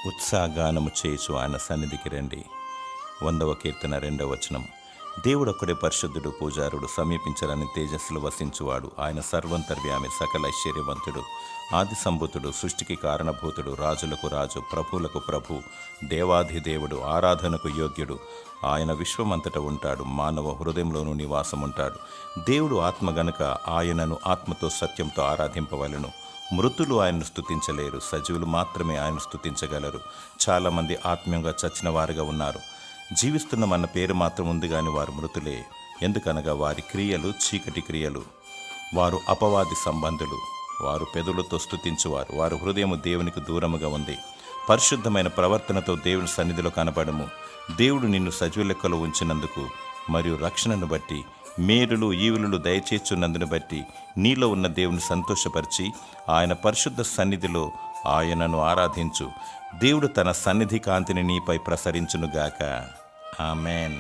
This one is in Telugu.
ఉత్సాహగానము చేయుచు ఆయన సన్నిధికి రండి. 100వ కీర్తన 2వ వచనం. దేవుడొక్కడే పరిశుద్ధుడు, పూజారుడు, సమీపించరని తేజస్సులు వసించువాడు. ఆయన సర్వంతర్యామి, సకల ఐశ్వర్యవంతుడు, ఆది సంభూతుడు, సృష్టికి కారణభూతుడు, రాజులకు రాజు, ప్రభువులకు ప్రభు, దేవాధిదేవుడు, ఆరాధనకు యోగ్యుడు. ఆయన విశ్వమంతట ఉంటాడు, మానవ హృదయంలోనూ నివాసముంటాడు. దేవుడు ఆత్మ గనుక ఆయనను ఆత్మతో సత్యంతో ఆరాధింపవలెను. మృతులు ఆయనను స్తుతించలేరు, సజీవులు మాత్రమే ఆయనను స్తుతించగలరు. చాలామంది ఆత్మీయంగా చచ్చిన వారుగా ఉన్నారు. జీవిస్తున్నామన్న పేరు మాత్రం ఉంది కానీ వారు మృతులే. ఎందుకనగా వారి క్రియలు చీకటి క్రియలు. వారు అపవాది సంబంధులు. వారు పెదవులతో స్తుతించువారు. వారి హృదయము దేవునికి దూరముగా ఉంది. పరిశుద్ధమైన ప్రవర్తనతో దేవుని సన్నిధిలో కనబడము. దేవుడు నిన్ను సజీవ లెక్కలో ఉంచినందుకు మరియు రక్షణను బట్టి, మేలులు ఈవులు దయచేస్తున్నందును బట్టి నీలో ఉన్న దేవుని సంతోషపరిచి ఆయన పరిశుద్ధ సన్నిధిలో ఆయనను ఆరాధించు. దేవుడు తన సన్నిధి కాంతిని నీపై ప్రసరించునుగాక. ఆమెన్.